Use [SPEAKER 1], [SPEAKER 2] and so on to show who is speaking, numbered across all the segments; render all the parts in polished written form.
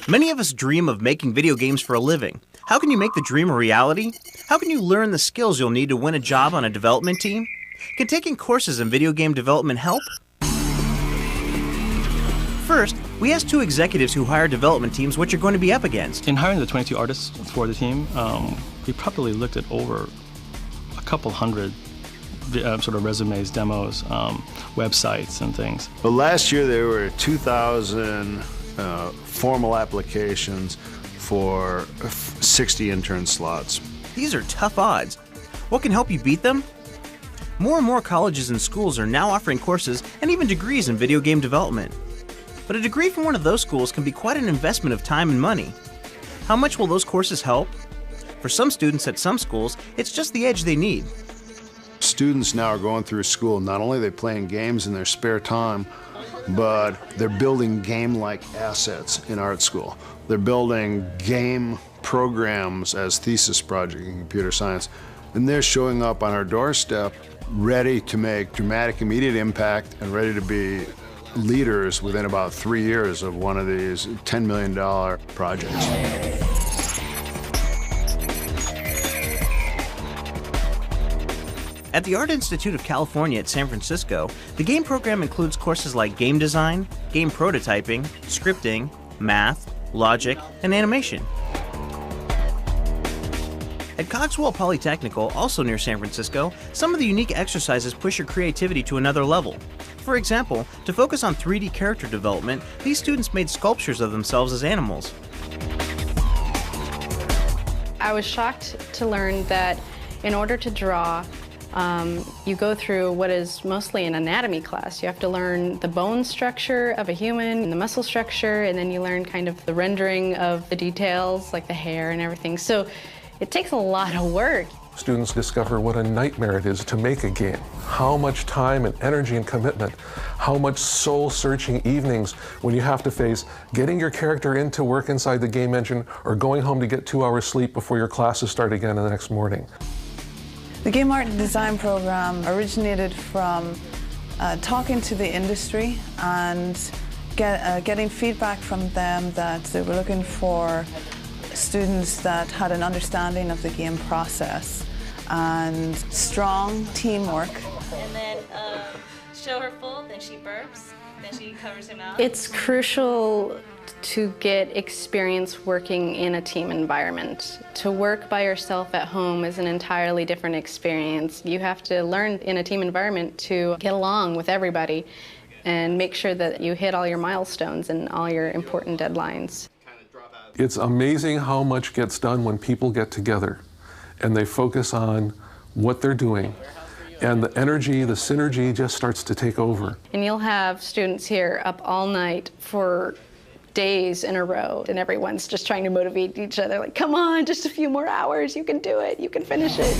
[SPEAKER 1] Many of us dream of making video games for a living. How can you make the dream a reality? How can you learn the skills you'll need to win a job on a development team? Can taking courses in video game development help? First, we asked two executives who hire development teams what you're going to be up against.
[SPEAKER 2] In hiring the 22 artists for the team, we probably looked at over a couple hundred sort of resumes, demos, websites, and things.
[SPEAKER 3] But last year there were 2,000 formal applications for 60 intern slots.
[SPEAKER 1] These are tough odds. What can help you beat them? More and more colleges and schools are now offering courses and even degrees in video game development. But a degree from one of those schools can be quite an investment of time and money. How much will those courses help? For some students at some schools, it's just the edge they need.
[SPEAKER 3] Students now are going through school, not only are they playing games in their spare time, but they're building game-like assets in art school. They're building game programs as thesis projects in computer science, and they're showing up on our doorstep ready to make dramatic immediate impact and ready to be leaders within about 3 years of one of these $10 million projects.
[SPEAKER 1] At the Art Institute of California at San Francisco, the game program includes courses like game design, game prototyping, scripting, math, logic, and animation. At Cogswell Polytechnical, also near San Francisco, some of the unique exercises push your creativity to another level. For example, to focus on 3D character development, these students made sculptures of themselves as animals.
[SPEAKER 4] I was shocked to learn that in order to draw, you go through what is mostly an anatomy class. You have to learn the bone structure of a human and the muscle structure, and then you learn kind of the rendering of the details, like the hair and everything. So it takes a lot of work.
[SPEAKER 5] Students discover what a nightmare it is to make a game. How much time and energy and commitment, how much soul-searching evenings when you have to face getting your character into work inside the game engine or going home to get 2 hours sleep before your classes start again the next morning.
[SPEAKER 6] The Game Art and Design program originated from talking to the industry and getting feedback from them that they were looking for students that had an understanding of the game process and strong teamwork.
[SPEAKER 7] And then show her full, then she burps, then she covers her mouth.
[SPEAKER 4] It's crucial to get experience working in a team environment. To work by yourself at home is an entirely different experience. You have to learn in a team environment to get along with everybody and make sure that you hit all your milestones and all your important deadlines.
[SPEAKER 5] It's amazing how much gets done when people get together and they focus on what they're doing. And the energy, the synergy just starts to take over.
[SPEAKER 4] And you'll have students here up all night for days in a row, and everyone's just trying to motivate each other, like, come on, just a few more hours, you can do it, you can finish it.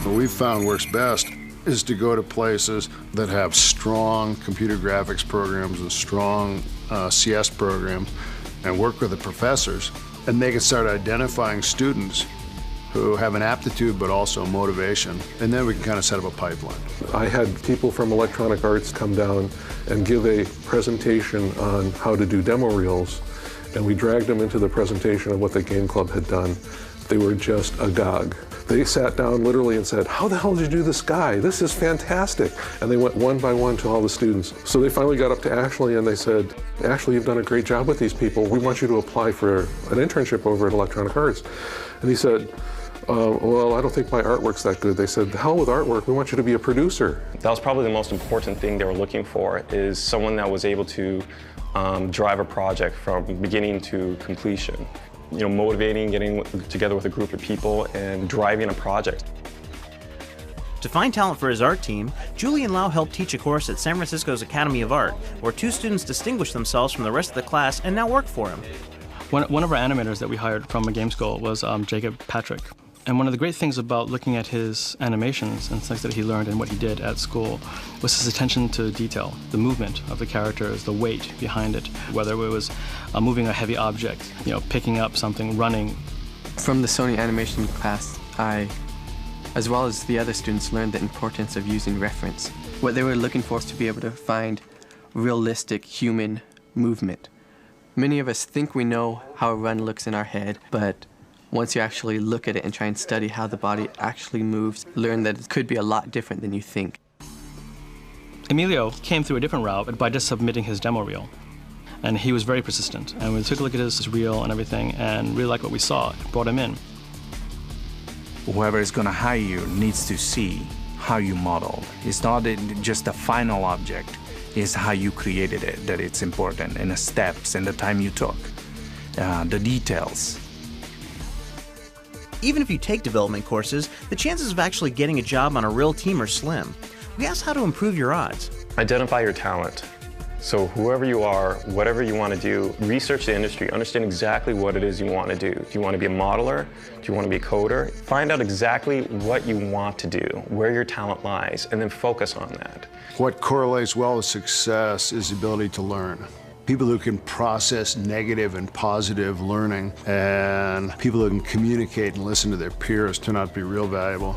[SPEAKER 3] What we've found works best is to go to places that have strong computer graphics programs and strong CS programs and work with the professors, and they can start identifying students who have an aptitude but also motivation, and then we can kind of set up a pipeline.
[SPEAKER 5] I had people from Electronic Arts come down and give a presentation on how to do demo reels, and we dragged them into the presentation of what the game club had done. They were just agog. They sat down literally and said, how the hell did you do this guy? This is fantastic. And they went one by one to all the students. So they finally got up to Ashley and they said, Ashley, you've done a great job with these people. We want you to apply for an internship over at Electronic Arts. And he said, well, I don't think my artwork's that good. They said, the hell with artwork, we want you to be a producer.
[SPEAKER 8] That was probably the most important thing they were looking for, is someone that was able to drive a project from beginning to completion. You know, motivating, getting together with a group of people and driving a project.
[SPEAKER 1] To find talent for his art team, Julian Lau helped teach a course at San Francisco's Academy of Art, where two students distinguished themselves from the rest of the class and now work for him.
[SPEAKER 2] One of our animators that we hired from a game school was Jacob Patrick. And one of the great things about looking at his animations and things that he learned and what he did at school was his attention to detail, the movement of the characters, the weight behind it, whether it was moving a heavy object, you know, picking up something, running.
[SPEAKER 9] From the Sony animation class, I, as well as the other students, learned the importance of using reference. What they were looking for is to be able to find realistic human movement Many of us think we know how a run looks in our head, but once you actually look at it and try and study how the body actually moves, learn that it could be a lot different than you think.
[SPEAKER 2] Emilio came through a different route by just submitting his demo reel. And he was very persistent. And we took a look at his reel and everything and really liked what we saw. It brought him in.
[SPEAKER 10] Whoever is going to hire you needs to see how you modeled. It's not just a final object. It's how you created it that it's important, and the steps and the time you took, the details.
[SPEAKER 1] Even if you take development courses, the chances of actually getting a job on a real team are slim. We asked how to improve your odds.
[SPEAKER 8] Identify your talent. So whoever you are, whatever you want to do, research the industry, understand exactly what it is you want to do. Do you want to be a modeler? Do you want to be a coder? Find out exactly what you want to do, where your talent lies, and then focus on that.
[SPEAKER 3] What correlates well with success is the ability to learn. People who can process negative and positive learning, and people who can communicate and listen to their peers turn out to be real valuable.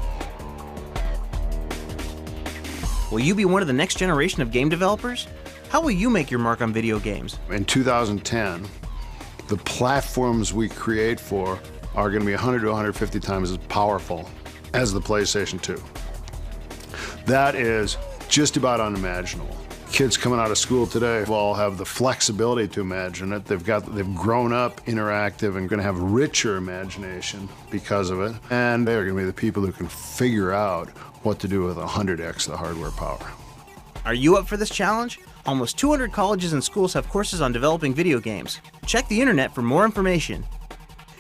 [SPEAKER 1] Will you be one of the next generation of game developers? How will you make your mark on video games?
[SPEAKER 3] In 2010, the platforms we create for are going to be 100 to 150 times as powerful as the PlayStation 2. That is just about unimaginable. Kids coming out of school today all have the flexibility to imagine it. They've grown up interactive and going to have richer imagination because of it. And they're going to be the people who can figure out what to do with 100x the hardware power.
[SPEAKER 1] Are you up for this challenge? Almost 200 colleges and schools have courses on developing video games. Check the internet for more information.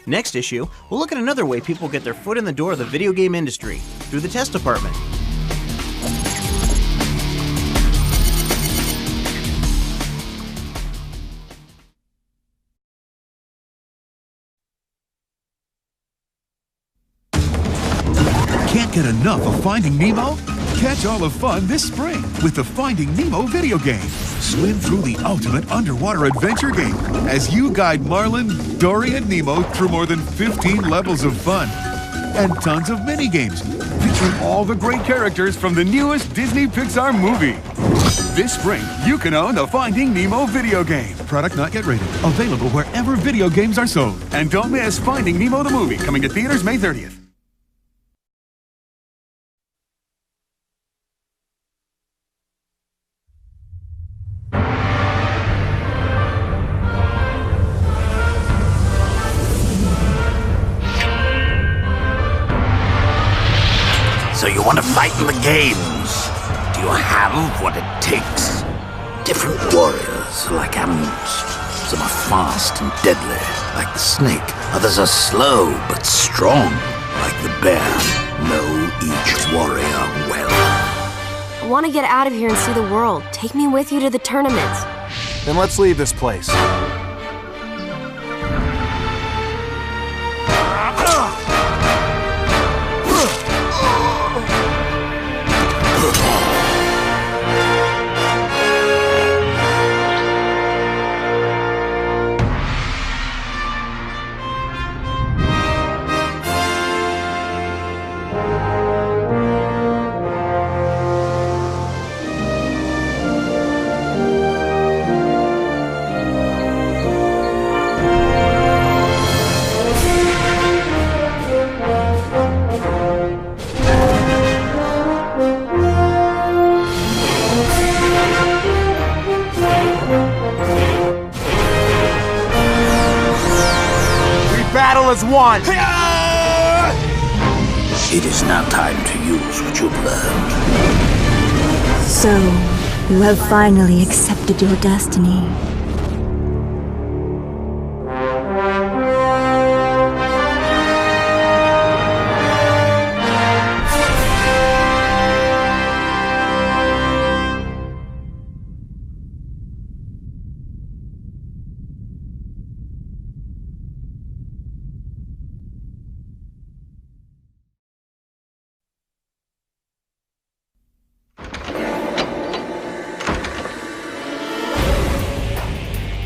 [SPEAKER 1] Next issue, we'll look at another way people get their foot in the door of the video game industry, through the test department.
[SPEAKER 11] Can't get enough of Finding Nemo? Catch all the fun this spring with the Finding Nemo video game. Swim through the ultimate underwater adventure game as you guide Marlin, Dory, and Nemo through more than 15 levels of fun and tons of mini-games featuring all the great characters from the newest Disney Pixar movie. This spring, you can own the Finding Nemo video game. Product not yet rated. Available wherever video games are sold. And don't miss Finding Nemo the movie, coming to theaters May 30th.
[SPEAKER 12] So you want to fight in the games? Do you have what it takes? Different warriors are like animals. Some are fast and deadly, like the snake. Others are slow but strong, like the bear. Know each warrior well.
[SPEAKER 13] I want to get out of here and see the world. Take me with you to the tournaments.
[SPEAKER 14] Then let's leave this place.
[SPEAKER 12] Battle as one! It is now time to use what you've learned.
[SPEAKER 15] So, you have finally accepted your destiny.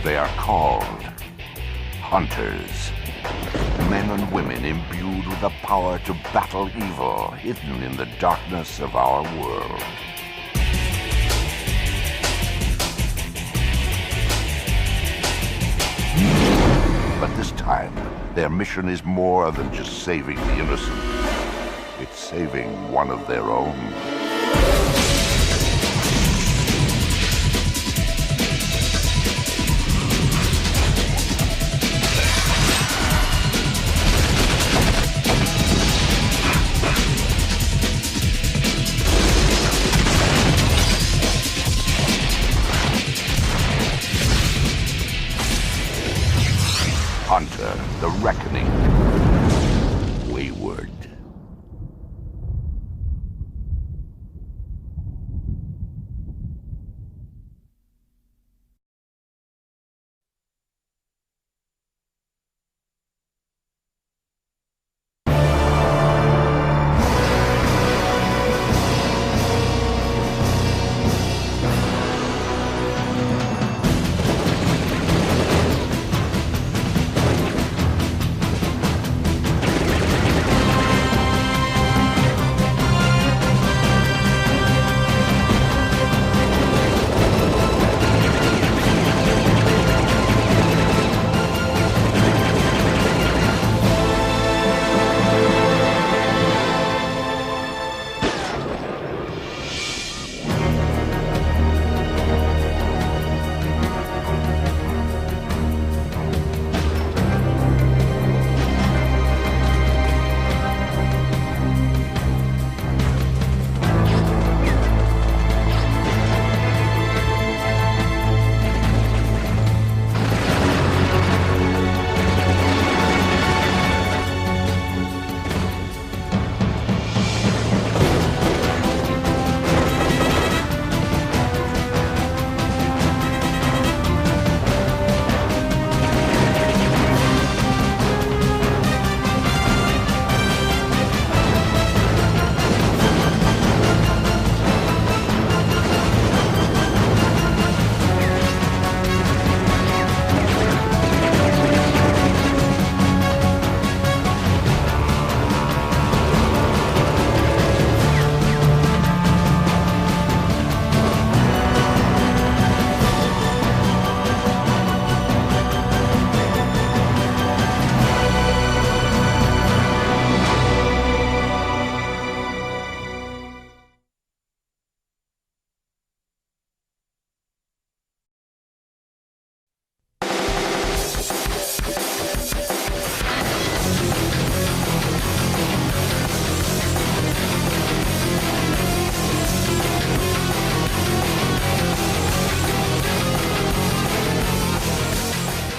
[SPEAKER 16] They are called hunters. Men and women imbued with the power to battle evil hidden in the darkness of our world. But this time, their mission is more than just saving the innocent. It's saving one of their own. Hunter, the Reckoning. Wayward.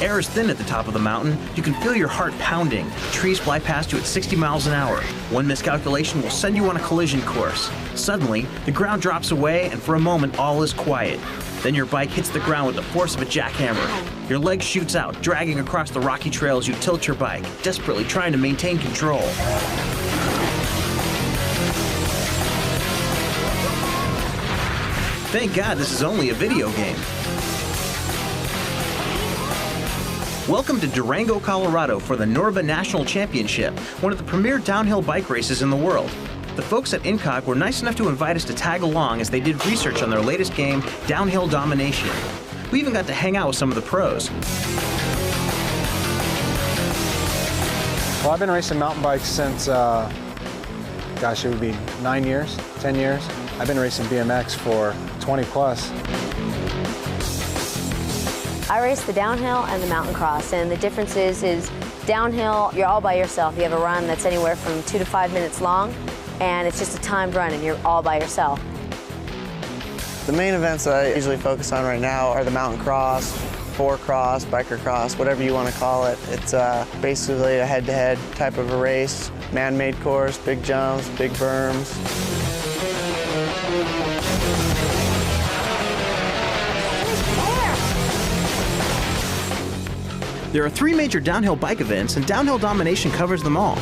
[SPEAKER 1] Air is thin at the top of the mountain. You can feel your heart pounding. Trees fly past you at 60 miles an hour. One miscalculation will send you on a collision course. Suddenly, the ground drops away, and for a moment, all is quiet. Then your bike hits the ground with the force of a jackhammer. Your leg shoots out, dragging across the rocky trail as you tilt your bike, desperately trying to maintain control. Thank God this is only a video game. Welcome to Durango, Colorado for the Norba National Championship, one of the premier downhill bike races in the world. The folks at Incog were nice enough to invite us to tag along as they did research on their latest game, Downhill Domination. We even got to hang out with some of the pros.
[SPEAKER 17] Well, I've been racing mountain bikes since, gosh, it would be 9 years, 10 years. I've been racing BMX for 20 plus.
[SPEAKER 18] I race the downhill and the mountain cross, and the difference is downhill, you're all by yourself. You have a run that's anywhere from 2 to 5 minutes long, and it's just a timed run, and you're all by yourself.
[SPEAKER 19] The main events that I usually focus on right now are the mountain cross, four cross, biker cross, whatever you want to call it. It's basically a head-to-head type of a race, man-made course, big jumps, big berms.
[SPEAKER 1] There are 3 major downhill bike events, and Downhill Domination covers them all.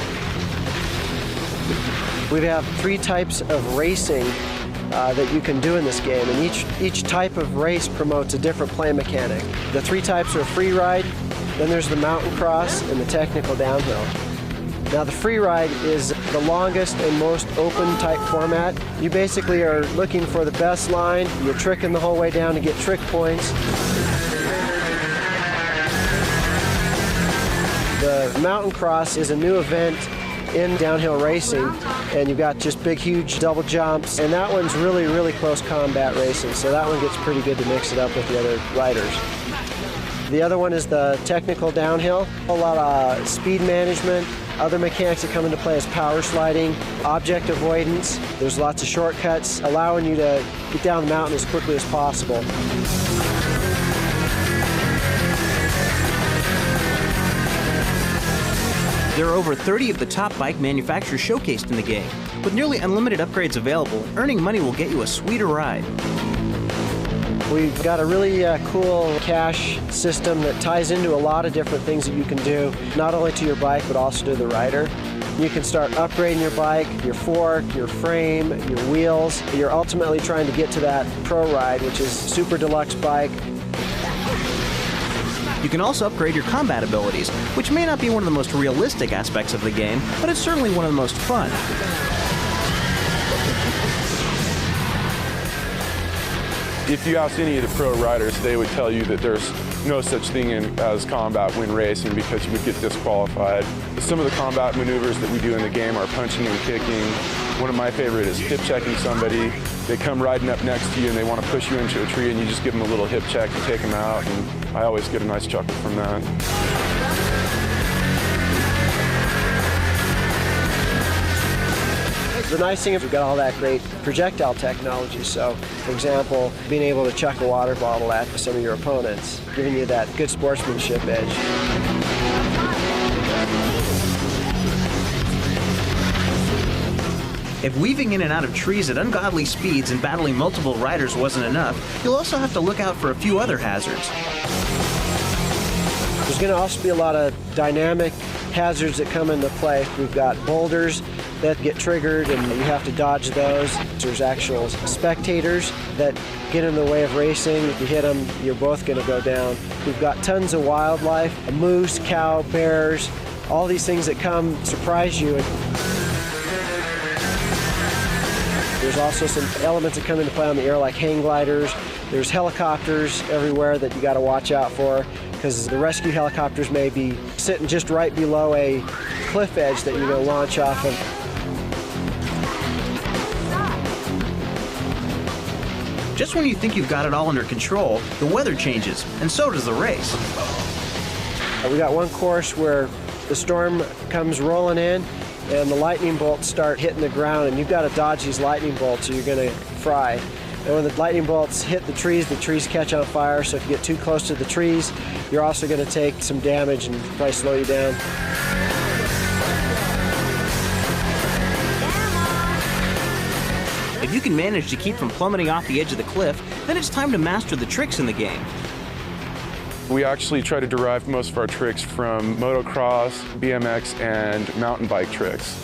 [SPEAKER 20] We have 3 types of racing that you can do in this game, and each type of race promotes a different play mechanic. The 3 types are free ride, then there's the mountain cross, and the technical downhill. Now the free ride is the longest and most open type format. You basically are looking for the best line, you're tricking the whole way down to get trick points. The mountain cross is a new event in downhill racing, and you've got just big, huge double jumps, and that one's really, really close combat racing, so that one gets pretty good to mix it up with the other riders. The other one is the technical downhill, a lot of speed management. Other mechanics that come into play is power sliding, object avoidance. There's lots of shortcuts, allowing you to get down the mountain as quickly as possible.
[SPEAKER 1] There are over 30 of the top bike manufacturers showcased in the game. With nearly unlimited upgrades available, earning money will get you a sweeter ride.
[SPEAKER 20] We've got a really cool cash system that ties into a lot of different things that you can do, not only to your bike, but also to the rider. You can start upgrading your bike, your fork, your frame, your wheels. You're ultimately trying to get to that pro ride, which is super deluxe bike.
[SPEAKER 1] You can also upgrade your combat abilities, which may not be one of the most realistic aspects of the game, but it's certainly one of the most fun.
[SPEAKER 21] If you ask any of the pro riders, they would tell you that there's no such thing as combat when racing because you would get disqualified. Some of the combat maneuvers that we do in the game are punching and kicking. One of my favorite is hip checking somebody. They come riding up next to you and they want to push you into a tree and you just give them a little hip check to take them out, and I always get a nice chuckle from that.
[SPEAKER 20] The nice thing is we've got all that great projectile technology. So, for example, being able to chuck a water bottle at some of your opponents, giving you that good sportsmanship edge.
[SPEAKER 1] If weaving in and out of trees at ungodly speeds and battling multiple riders wasn't enough, you'll also have to look out for a few other hazards.
[SPEAKER 20] There's going to also be a lot of dynamic hazards that come into play. We've got boulders that get triggered and you have to dodge those. There's actual spectators that get in the way of racing. If you hit them, you're both going to go down. We've got tons of wildlife, a moose, cow, bears, all these things that come surprise you. There's also some elements that come into play on the air like hang gliders. There's helicopters everywhere that you got to watch out for because the rescue helicopters may be sitting just right below a cliff edge that you're going to launch off of.
[SPEAKER 1] Just when you think you've got it all under control, the weather changes, and so does the race.
[SPEAKER 20] We got one course where the storm comes rolling in and the lightning bolts start hitting the ground, and you've got to dodge these lightning bolts or you're going to fry. And when the lightning bolts hit the trees catch on fire, so if you get too close to the trees, you're also going to take some damage and probably slow you down.
[SPEAKER 1] If you can manage to keep from plummeting off the edge of the cliff, then it's time to master the tricks in the game.
[SPEAKER 21] We actually try to derive most of our tricks from motocross, BMX, and mountain bike tricks.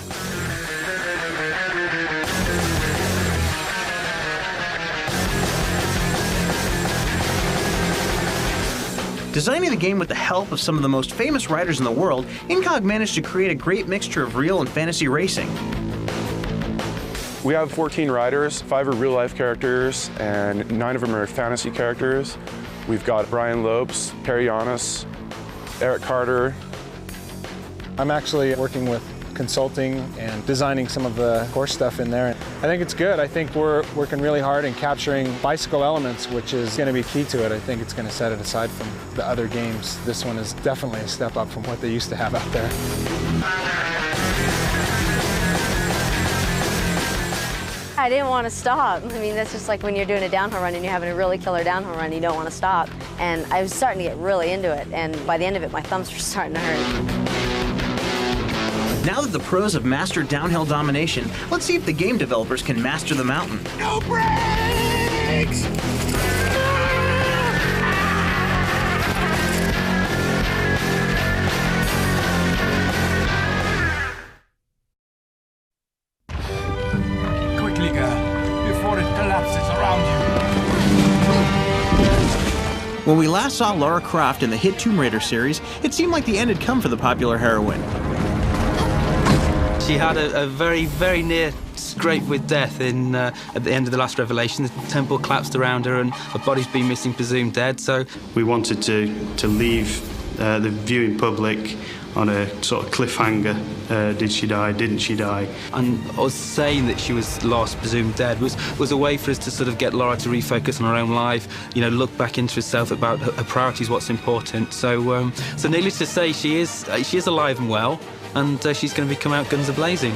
[SPEAKER 1] Designing the game with the help of some of the most famous riders in the world, Incog managed to create a great mixture of real and fantasy racing.
[SPEAKER 21] We have 14 riders, 5 are real-life characters, and 9 of them are fantasy characters. We've got Brian Lopes, Perry Yanis, Eric Carter.
[SPEAKER 17] I'm actually working with consulting and designing some of the course stuff in there. I think it's good. I think we're working really hard and capturing bicycle elements, which is going to be key to it. I think it's going to set it aside from the other games. This one is definitely a step up from what they used to have out there.
[SPEAKER 18] I didn't want to stop. I mean, that's just like when you're doing a downhill run and you're having a really killer downhill run, you don't want to stop. And I was starting to get really into it, and by the end of it, my thumbs were starting to hurt.
[SPEAKER 1] Now that the pros have mastered downhill domination, let's see if the game developers can master the mountain.
[SPEAKER 12] No brakes!
[SPEAKER 11] Quickly, girl, before it collapses around you.
[SPEAKER 1] When we last saw Lara Croft in the hit Tomb Raider series, it seemed like the end had come for the popular heroine.
[SPEAKER 22] She had a very, very near scrape with death at the end of the last Revelation. The temple collapsed around her and her body's been missing, presumed dead. So
[SPEAKER 2] we wanted to leave the viewing public on a sort of cliffhanger. Did she die? Didn't she die? And us saying that she was lost, presumed dead, was a way for us to sort of get Laura to refocus on her own life, you know, look back into herself about her priorities, what's important. So, so needless to say, she is alive and well, and she's going to come out guns a-blazing.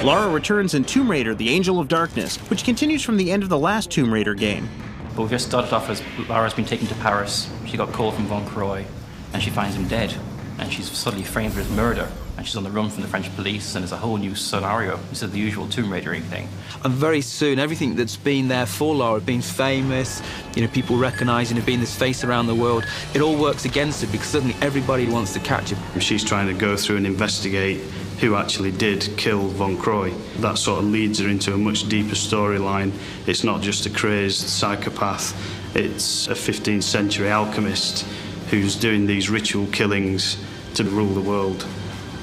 [SPEAKER 1] Lara returns in Tomb Raider: The Angel of Darkness, which continues from the end of the last Tomb Raider game.
[SPEAKER 6] But we just started off as Lara's been taken to Paris. She got called from Von Croy, and she finds him dead. And she's suddenly framed for his murder. And she's on the run from the French police, and it's a whole new scenario instead of the usual Tomb Raidering thing.
[SPEAKER 22] And very soon, everything that's been there for Lara, being famous, you know, people recognising her, being this face around the world, it all works against her because suddenly everybody wants to catch her.
[SPEAKER 2] She's trying to go through and investigate who actually did kill Von Croy. That sort of leads her into a much deeper storyline. It's not just a crazed psychopath, it's a 15th century alchemist who's doing these ritual killings to rule the world.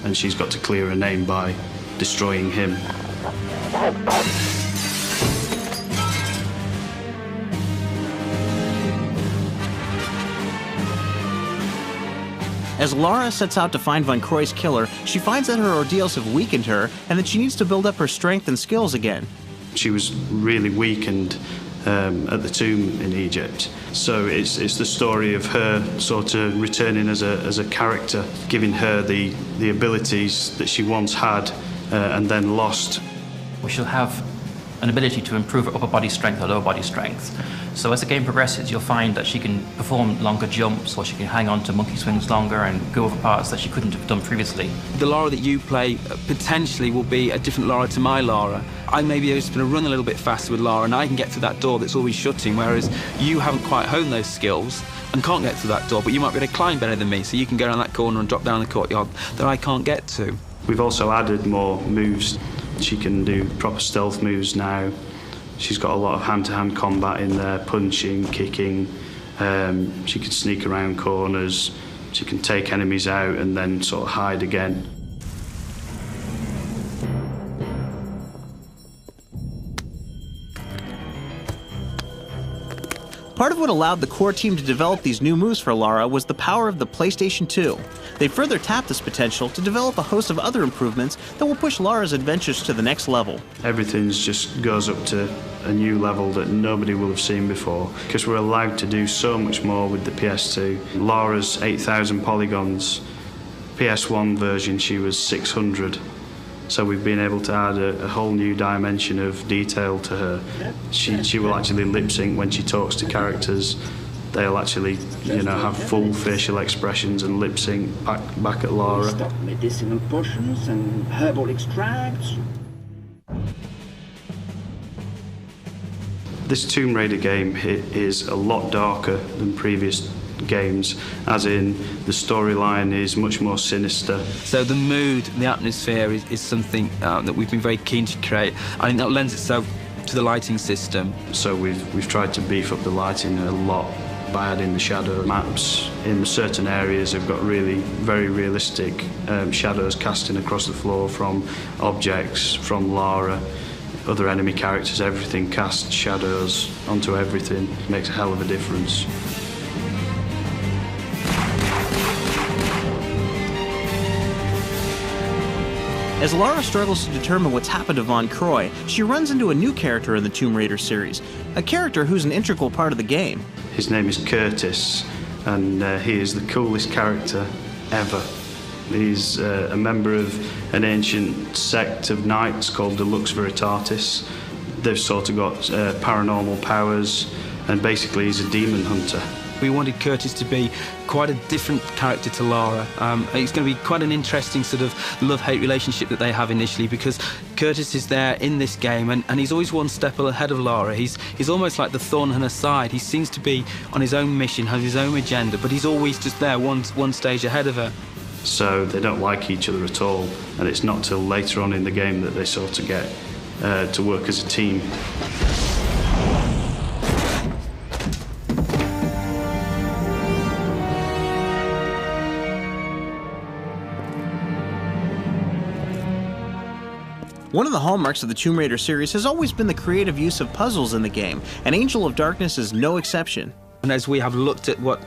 [SPEAKER 2] And she's got to clear her name by destroying him.
[SPEAKER 1] As Lara sets out to find Von Croy's killer, she finds that her ordeals have weakened her and that she needs to build up her strength and skills again.
[SPEAKER 2] She was really weakened at the tomb in Egypt. So it's the story of her sort of returning as a character, giving her the abilities that she once had and then lost.
[SPEAKER 6] We shall have an ability to improve her upper body strength or lower body strength. So as the game progresses, you'll find that she can perform longer jumps, or she can hang on to monkey swings longer and go over parts that she couldn't have done previously.
[SPEAKER 22] The Lara that you play potentially will be a different Lara to my Lara. I may be just going to run a little bit faster with Lara, and I can get through that door that's always shutting, whereas you haven't quite honed those skills and can't get through that door, but you might be able to climb better than me, so you can go around that corner and drop down the courtyard that I can't get to.
[SPEAKER 2] We've also added more moves. She can do proper stealth moves now. She's got a lot of hand-to-hand combat in there, punching, kicking. She can sneak around corners. She can take enemies out and then sort of hide again.
[SPEAKER 1] Part of what allowed the core team to develop these new moves for Lara was the power of the PlayStation 2. They further tapped this potential to develop a host of other improvements that will push Lara's adventures to the next level.
[SPEAKER 2] Everything just goes up to a new level that nobody will have seen before, because we're allowed to do so much more with the PS2. Lara's 8,000 polygons. PS1 version, she was 600. So we've been able to add a whole new dimension of detail to her. She will actually lip sync when she talks to characters. They'll actually, you know, have full facial expressions and lip sync back at Lara.
[SPEAKER 7] Stop medicinal potions and herbal extracts.
[SPEAKER 2] This Tomb Raider game is a lot darker than previous games, as in the storyline is much more sinister.
[SPEAKER 22] So the mood, the atmosphere is something that we've been very keen to create. I think that lends itself to the lighting system.
[SPEAKER 2] So we've tried to beef up the lighting a lot by adding the shadow maps. In certain areas have got really very realistic shadows casting across the floor from objects, from Lara, other enemy characters. Everything casts shadows onto everything. Makes a hell of a difference.
[SPEAKER 1] As Lara struggles to determine what's happened to Von Croy, she runs into a new character in the Tomb Raider series, a character who's an integral part of the game.
[SPEAKER 2] His name is Curtis, and he is the coolest character ever. He's a member of an ancient sect of knights called the Lux Veritatis. They've sort of got paranormal powers, and basically he's a demon hunter.
[SPEAKER 22] We wanted Curtis to be quite a different character to Lara. It's going to be quite an interesting sort of love-hate relationship that they have initially, because Curtis is there in this game and he's always one step ahead of Lara. He's almost like the thorn on her side. He seems to be on his own mission, has his own agenda, but he's always just there one stage ahead of her.
[SPEAKER 2] So they don't like each other at all, and it's not till later on in the game that they sort of get to work as a team.
[SPEAKER 1] One of the hallmarks of the Tomb Raider series has always been the creative use of puzzles in the game, and Angel of Darkness is no exception.
[SPEAKER 22] And as we have looked at what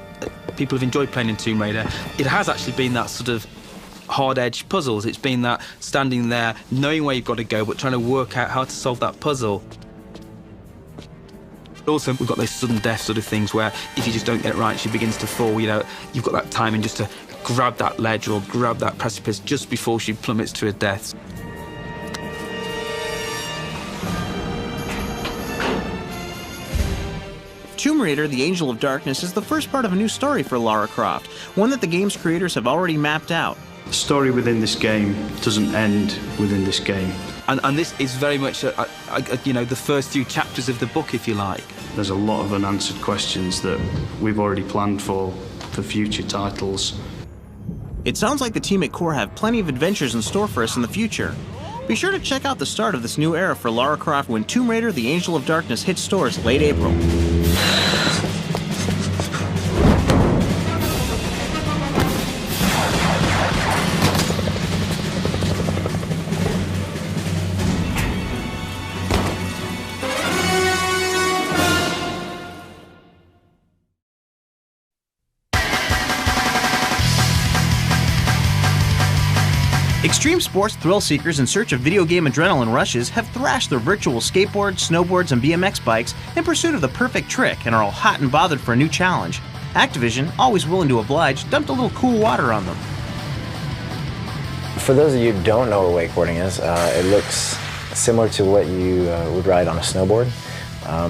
[SPEAKER 22] people have enjoyed playing in Tomb Raider, it has actually been that sort of hard-edged puzzles. It's been that standing there, knowing where you've got to go, but trying to work out how to solve that puzzle. Also, we've got those sudden death sort of things where if you just don't get it right, she begins to fall, you know, you've got that timing just to grab that ledge or grab that precipice just before she plummets to her death.
[SPEAKER 1] Tomb Raider: The Angel of Darkness is the first part of a new story for Lara Croft, one that the game's creators have already mapped out.
[SPEAKER 4] The story within this game doesn't end within this game.
[SPEAKER 22] And this is very much, you know, the first few chapters of the book, if you like.
[SPEAKER 4] There's a lot of unanswered questions that we've already planned for future titles.
[SPEAKER 1] It sounds like the team at Core have plenty of adventures in store for us in the future. Be sure to check out the start of this new era for Lara Croft when Tomb Raider: The Angel of Darkness hits stores late April. Extreme sports thrill seekers in search of video game adrenaline rushes have thrashed their virtual skateboards, snowboards, and BMX bikes in pursuit of the perfect trick and are all hot and bothered for a new challenge. Activision, always willing to oblige, dumped a little cool water on them.
[SPEAKER 5] For those of you who don't know what wakeboarding is, it looks similar to what you would ride on a snowboard,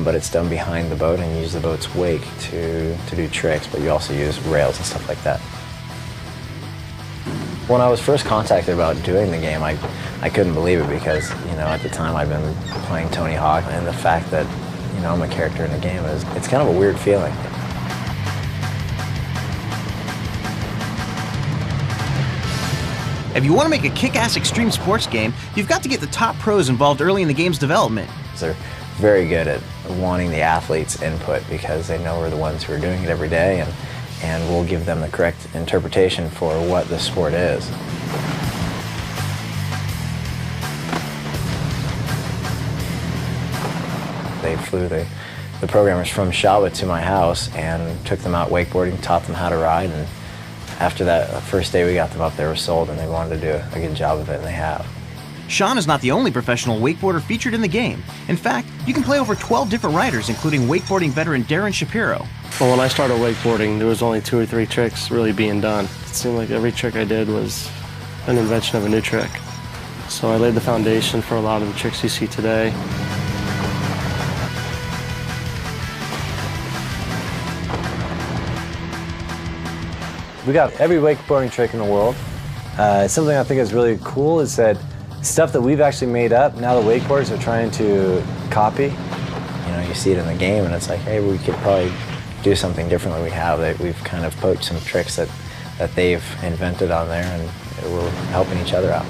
[SPEAKER 5] but it's done behind the boat and you use the boat's wake to do tricks, but you also use rails and stuff like that. When I was first contacted about doing the game, I couldn't believe it because, you know, at the time I'd been playing Tony Hawk, and the fact that, you know, I'm a character in the game it's kind of a weird feeling.
[SPEAKER 1] If you want to make a kick-ass extreme sports game, you've got to get the top pros involved early in the game's development.
[SPEAKER 5] They're very good at wanting the athletes' input because they know we're the ones who are doing it every day, and we'll give them the correct interpretation for what the sport is. They flew the programmers from Shaba to my house and took them out wakeboarding, taught them how to ride, and after that first day we got them up, they were sold and they wanted to do a good job of it, and they have.
[SPEAKER 1] Sean is not the only professional wakeboarder featured in the game. In fact, you can play over 12 different riders, including wakeboarding veteran Darren Shapiro.
[SPEAKER 23] Well, when I started wakeboarding, there was only 2 or 3 tricks really being done. It seemed like every trick I did was an invention of a new trick. So I laid the foundation for a lot of the tricks you see today.
[SPEAKER 24] We got every wakeboarding trick in the world. Something I think is really cool is that stuff that we've actually made up, now the wakeboarders are trying to copy.
[SPEAKER 5] You know, you see it in the game and it's like, hey, we could probably do something different than we have. We've kind of poached some tricks that they've invented on there, and we're helping each other out.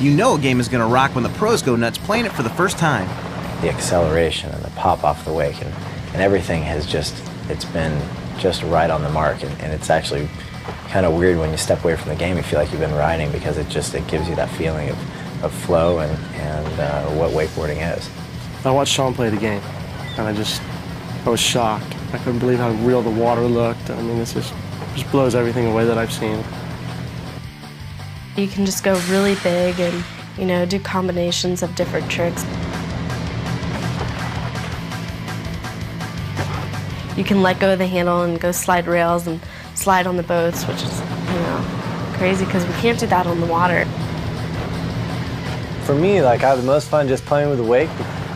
[SPEAKER 1] You know a game is going to rock when the pros go nuts playing it for the first time.
[SPEAKER 5] The acceleration and the pop off the wake and everything has it's been just right on the mark, and it's actually kind of weird when you step away from the game. You feel like you've been riding because it gives you that feeling of flow and what wakeboarding is.
[SPEAKER 23] I watched Sean play the game, and I was shocked. I couldn't believe how real the water looked. I mean, this just blows everything away that I've seen.
[SPEAKER 25] You can just go really big and, you know, do combinations of different tricks. You can let go of the handle and go slide rails and slide on the boats, which is, you know, crazy because we can't do that on the water.
[SPEAKER 24] For me, like, I had the most fun just playing with the wake,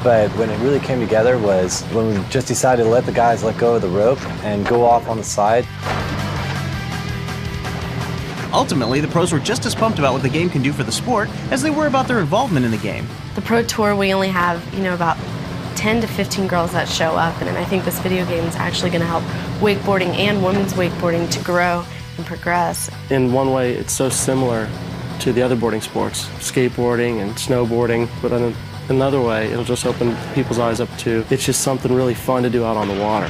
[SPEAKER 24] but when it really came together was when we just decided to let the guys let go of the rope and go off on the side.
[SPEAKER 1] Ultimately, the pros were just as pumped about what the game can do for the sport as they were about their involvement in the game.
[SPEAKER 25] The Pro Tour, we only have, you know, about 10 to 15 girls that show up, and I think this video game is actually going to help wakeboarding and women's wakeboarding to grow and progress.
[SPEAKER 23] In one way, it's so similar to the other boarding sports, skateboarding and snowboarding, but in another way, it'll just open people's eyes up to it's just something really fun to do out on the water.